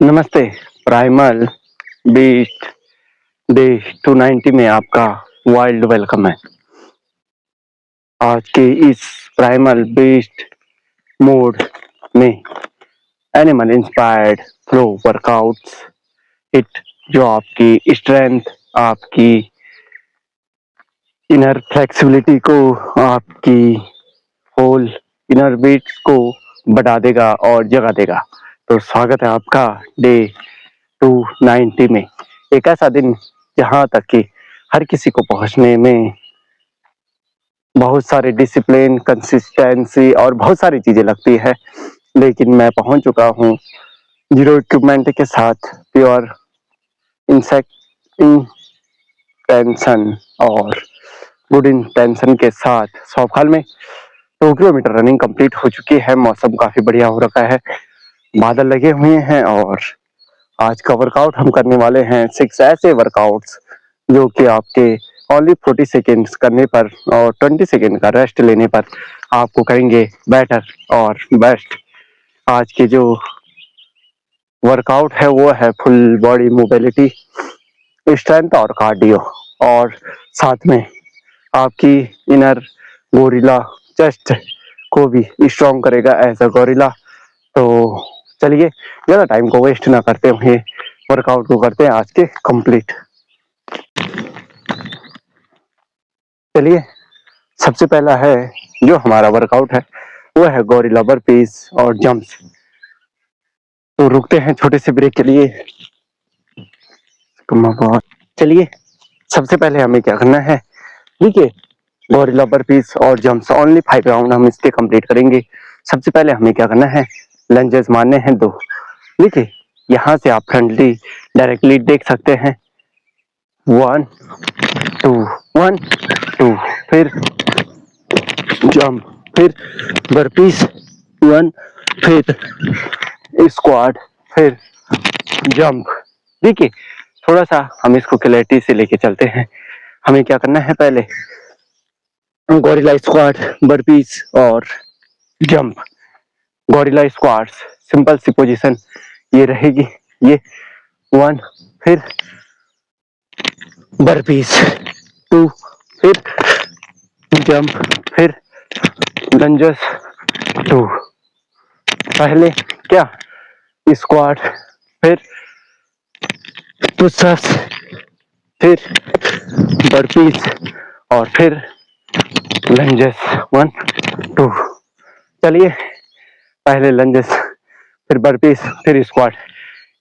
नमस्ते। Primal beast day 290 में आपका वाइल्ड वेलकम है। आज के इस प्राइमल बीस्ट मोड में animal inspired flow workouts hit जो आपकी स्ट्रेंथ, आपकी इनर फ्लेक्सिबिलिटी को, आपकी होल इनर बीट्स को बढ़ा देगा और जगा देगा। तो स्वागत है आपका डे 290 में। एक ऐसा दिन जहां तक कि हर किसी को पहुंचने में बहुत सारे डिसिप्लिन, कंसिस्टेंसी और बहुत सारी चीजें लगती है, लेकिन मैं पहुंच चुका हूं जीरो इक्विपमेंट के साथ, प्योर इंसेक्ट इंटेंशन और गुड इंटेंशन के साथ। सौखाल में 2 किलोमीटर रनिंग कंप्लीट हो चुकी है। मौसम काफी बढ़िया हो रखा है, बादल लगे हुए हैं और आज का वर्कआउट हम करने वाले हैं 6 ऐसे वर्कआउट्स जो कि आपके ओनली 40 सेकेंड्स करने पर और 20 सेकेंड का रेस्ट लेने पर आपको करेंगे बेटर और बेस्ट। आज की जो वर्कआउट है वो है फुल बॉडी मोबिलिटी, स्ट्रेंथ और कार्डियो, और साथ में आपकी इनर गोरिल्ला चेस्ट को भी स्ट्रॉन्ग करेगा एज अ गोरिल्ला। तो चलिए ज्यादा टाइम को वेस्ट ना करते हुए वर्कआउट को करते हैं आज के कंप्लीट। चलिए, सबसे पहला है जो हमारा वर्कआउट है वो है गोरिल्ला बर्पीज और जंप्स। तो रुकते हैं छोटे से ब्रेक के लिए। चलिए, सबसे पहले हमें क्या करना है, ठीक है, गोरिल्ला बर्पीज और जंप्स ओनली 5 राउंड हम इसके कंप्लीट करेंगे। सबसे पहले हमें क्या करना है, लंजेस मारने हैं 2। ठीक है, यहाँ से आप फ्रंटली डायरेक्टली देख सकते हैं 1 2 1 2, फिर जंप, फिर बर्पीज 1, फिर स्क्वाड, फिर जंप। ठीक है, थोड़ा सा हम इसको क्लैरिटी से लेके चलते हैं। हमें क्या करना है, पहले गोरिल्ला स्क्वाड, बर्पीज और जंप। गोरिल्ला स्क्वाड्स सिंपल सी पोजीशन ये रहेगी, ये 1, फिर बर्पीज 2, फिर जंप, फिर लंजेस 2। पहले क्या, स्क्वाड, फिर पुशअप्स, फिर बर्पीज और फिर लंजेस 1 2। चलिए, पहले लंजेस, फिर बर्पीज, फिर स्क्वाड,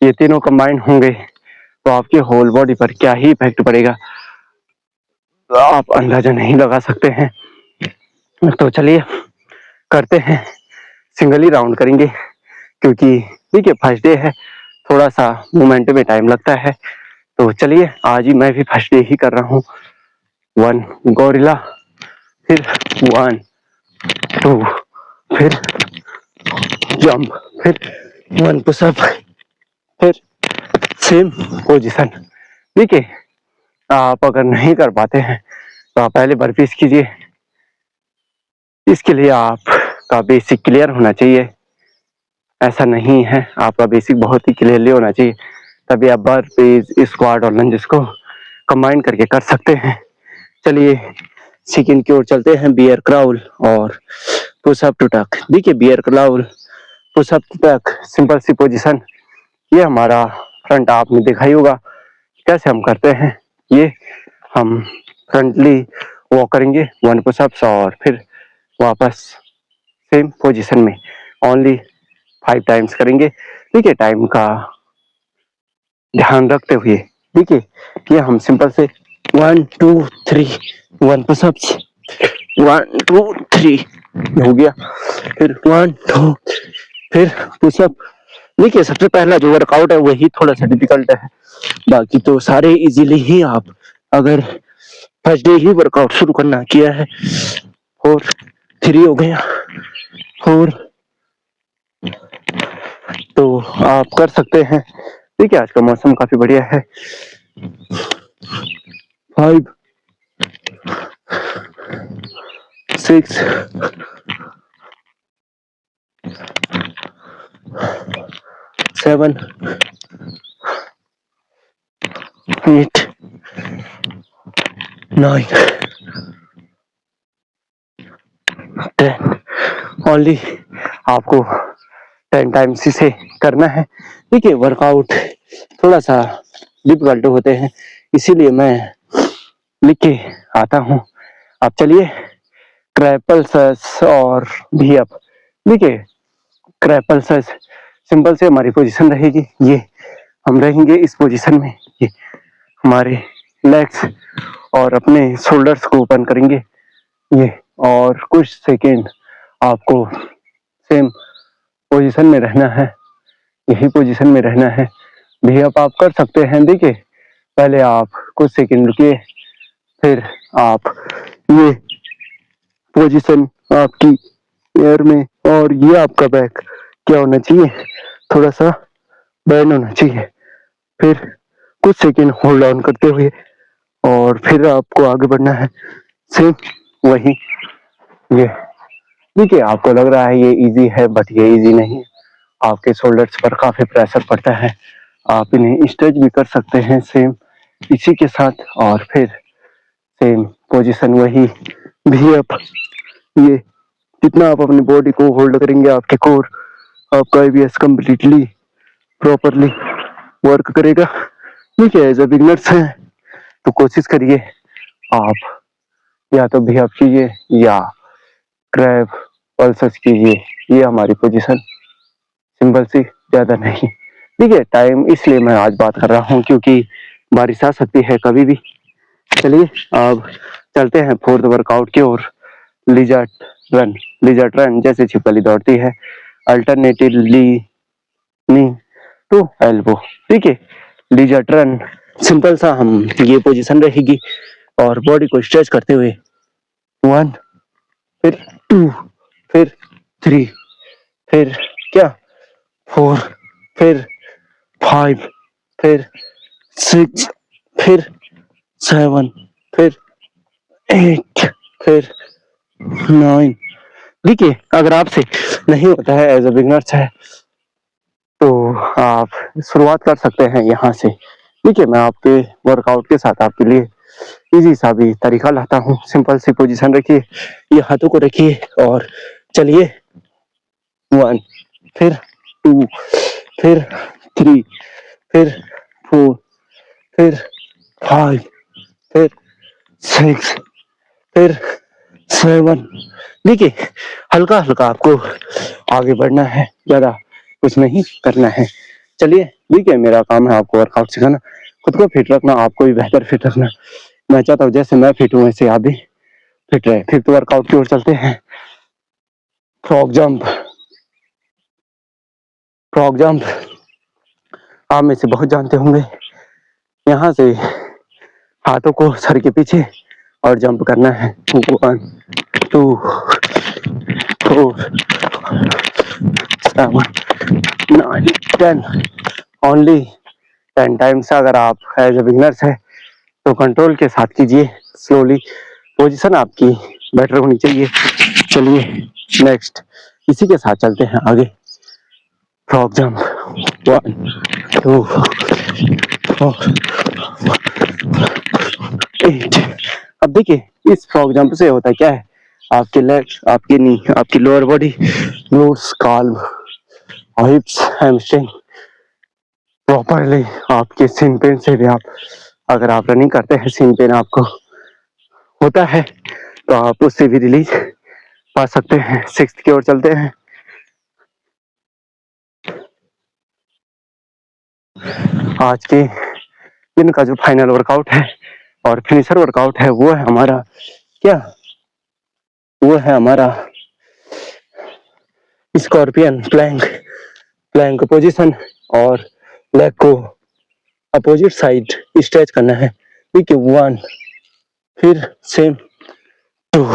ये तीनों कंबाइन होंगे तो आपके होल बॉडी पर क्या ही इफेक्ट पड़ेगा आप अंदाजा नहीं लगा सकते हैं। तो चलिए करते हैं, सिंगल ही राउंड करेंगे क्योंकि ठीक है फर्स्ट डे है, थोड़ा सा मूवमेंट में टाइम लगता है। तो चलिए, आज ही मैं भी फर्स्ट डे ही कर रहा हूँ। 1 गोरिल्ला, फिर 1 2, फिर जंप, फिर 1 पुशअप, फिर सेम पोजीशन। ठीक है, आप अगर नहीं कर पाते हैं तो आप पहले बर्पीज कीजिए। इसके लिए आपका बेसिक क्लियर होना चाहिए, ऐसा नहीं है, आपका बेसिक बहुत ही क्लियरली होना चाहिए, तभी आप बर्पीज, स्क्वाड और लंजेस को कंबाइन करके कर सकते हैं। चलिए सेकंड की ओर चलते हैं, बियर क्राउल और पुशअप टू टक। देखिए, बियर क्राउल, पुशअप टू टक, सिंपल सी पोजीशन। ये हमारा फ्रंट आपने देखा ही होगा कैसे हम करते हैं। ये हम फ्रंटली वॉक करेंगे 1 पुशअप्स और फिर वापस सेम पोजीशन में ओनली 5 टाइम्स करेंगे। ठीक है, टाइम का ध्यान रखते हुए। ठीक है, ये हम सिंपल से 1 2 3 1 पुशअप्स, 1 2 3 हो गया, फिर 1 2, फिर पुशअप। देखिए, सबसे पहला जो वर्कआउट है वही थोड़ा सा डिफिकल्ट है, बाकी तो सारे इजीली ही आप अगर फर्स्ट डे ही वर्कआउट शुरू करना किया है। 4 3 हो गया, 4 तो आप कर सकते हैं। ठीक है, आज का मौसम काफी बढ़िया है। 5 6 7 7, 8, 9, 10। ओनली आपको 10 टाइम्स इसे करना है। ठीक है, वर्कआउट थोड़ा सा डिफिकल्ट होते हैं, इसीलिए मैं लिख के आता हूँ। आप चलिए क्रैपल्स और भी अप। ठीक है, क्रैपल्स सिंपल से हमारी पोजीशन रहेगी, ये हम रहेंगे इस पोजीशन में, ये हमारे लेग्स और अपने शोल्डर्स को ओपन करेंगे ये, और कुछ सेकेंड आपको सेम पोजीशन में रहना है, यही पोजीशन में रहना है। भी आप कर सकते हैं। देखिए पहले आप कुछ सेकेंड रुकिए, फिर आप ये पोजीशन आपकी एयर में, और ये आपका बैक क्या होना चाहिए, थोड़ा सा बैंड होना चाहिए। फिर कुछ सेकेंड होल्ड ऑन करते हुए और फिर आपको आगे बढ़ना है, सेम वही। ये देखिए आपको लग रहा है ये इजी है, बट ये इजी नहीं है। आपके शोल्डर्स पर काफी प्रेशर पड़ता है। आप इन्हें स्ट्रेच भी कर सकते हैं सेम इसी के साथ, और फिर सेम पोजीशन वही भी अप। ये जितना आप अपनी बॉडी को होल्ड करेंगे, आपके कोर, आपका ईबीएस कंप्लीटली प्रॉपरली वर्क करेगा। ठीक है, एज ए बिगनर्स है तो कोशिश करिए आप या तो भी अप कीजिए या क्रैप पल्सेस कीजिए। ये हमारी पोजीशन सिंपल सी, ज्यादा नहीं। ठीक है, टाइम इसलिए मैं आज बात कर रहा हूँ क्योंकि बारिश आ सकती है कभी भी। चलिए अब चलते हैं फोर्थ वर्कआउट की ओर, लिजर्ट रन। लिजर्ट रन जैसे छिपकली दौड़ती है, अल्टरनेटिवली नी टू एल्बो। ठीक है, लिजर्ट रन सिंपल सा हम ये पोजीशन रहेगी और बॉडी को स्ट्रेच करते हुए 1, फिर 2, फिर 3, फिर क्या 4, फिर 5, फिर 6, फिर 7, फिर 8, फिर 9। देखिए अगर आपसे नहीं होता है, एज ए बिगनर्स है तो आप शुरुआत कर सकते हैं यहाँ से। ठीक है, मैं आपके वर्कआउट के साथ आपके लिए इजी सा भी तरीका लाता हूँ। सिंपल सी पोजीशन रखिए, ये हाथों को रखिए और चलिए 1, फिर 2, फिर 3, फिर 4, फिर 5, फिर 6, फिर 7। देखिए हल्का हल्का आपको आगे बढ़ना है, ज्यादा कुछ नहीं करना है। चलिए देखिए, मेरा काम है आपको वर्कआउट सिखाना, खुद को फिट रखना, आपको भी बेहतर फिट रखना। मैं चाहता हूँ जैसे मैं फिट हूँ वैसे आप भी फिट रहे। फिर तो वर्कआउट की ओर चलते हैं। Frog jump. फ्रॉग जंप आप में से बहुत जानते होंगे। यहाँ से हाथों को सर के पीछे और जंप करना है। 1, 2, 4, 7, 9, 10। Only 10 times. अगर आप एज ए बिगनर्स है तो कंट्रोल के साथ कीजिए, स्लोली। पोजीशन आपकी बेटर होनी चाहिए। चलिए नेक्स्ट इसी के साथ चलते हैं आगे। Frog jump 1, 2, 4, 8। अब देखिए इस फ्रॉग जंप से होता क्या है, आपके लेग्स, आपकी नी, आपकी lower body, glutes, calves, hips, hamstring properly आपके सिन पेन से भी आप, अगर आप रनिंग करते हैं सिन पेन आपको होता है तो आप उससे भी रिलीज पा सकते हैं। 6th की ओर चलते हैं। आज के दिन का जो फाइनल वर्कआउट है और फिनिशर वर्कआउट है वो है हमारा क्या, वो है हमारा स्कॉर्पियन प्लैंक। प्लैंक पोजीशन और लेग को अपोजिट साइड स्ट्रेच करना है। ठीक है, 1, फिर सेम 2।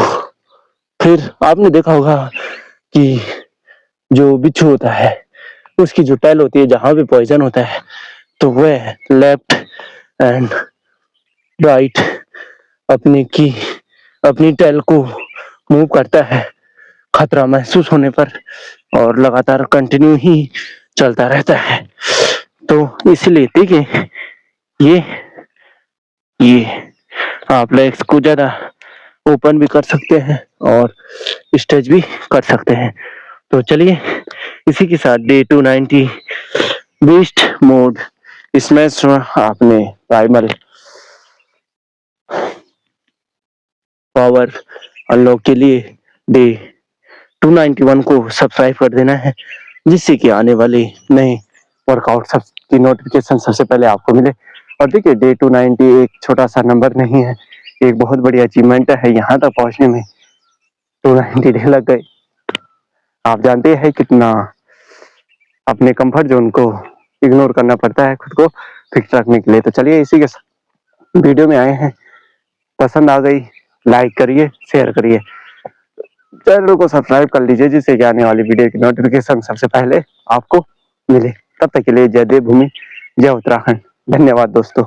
फिर आपने देखा होगा कि जो बिच्छू होता है उसकी जो टेल होती है, जहां भी पॉइजन होता है तो वह लेफ्ट एंड राइट अपनी टेल को मूव करता है खतरा महसूस होने पर, और लगातार कंटिन्यू ही चलता रहता है। तो इसलिए देखिए ये आप लेग्स को ज़्यादा ओपन भी कर सकते हैं और स्ट्रेच भी कर सकते हैं। तो चलिए इसी के साथ डे 290 बीस्ट मोड स्मैश आपने प्राइमल पावर अनलॉक के लिए डे 291 को सब्सक्राइब कर देना है, जिससे कि आने वाले नए वर्कआउट सब की नोटिफिकेशन सबसे पहले आपको मिले। और देखिए डे 290 एक छोटा सा नंबर नहीं है, एक बहुत बड़ी अचीवमेंट है। यहाँ तक पहुंचने में 290 डे लग गए। आप जानते हैं कितना अपने कंफर्ट जोन को इग्नोर करना पड़ता है खुद को फिट रखने के लिए। तो चलिए इसी के साथ वीडियो में आए हैं, पसंद आ गई लाइक करिए, शेयर करिए, चैनल को सब्सक्राइब कर लीजिए, जिससे कि आने वाली वीडियो की नोटिफिकेशन सबसे पहले आपको मिले। तब तक के लिए जय देवभूमि, जय उत्तराखंड। धन्यवाद दोस्तों।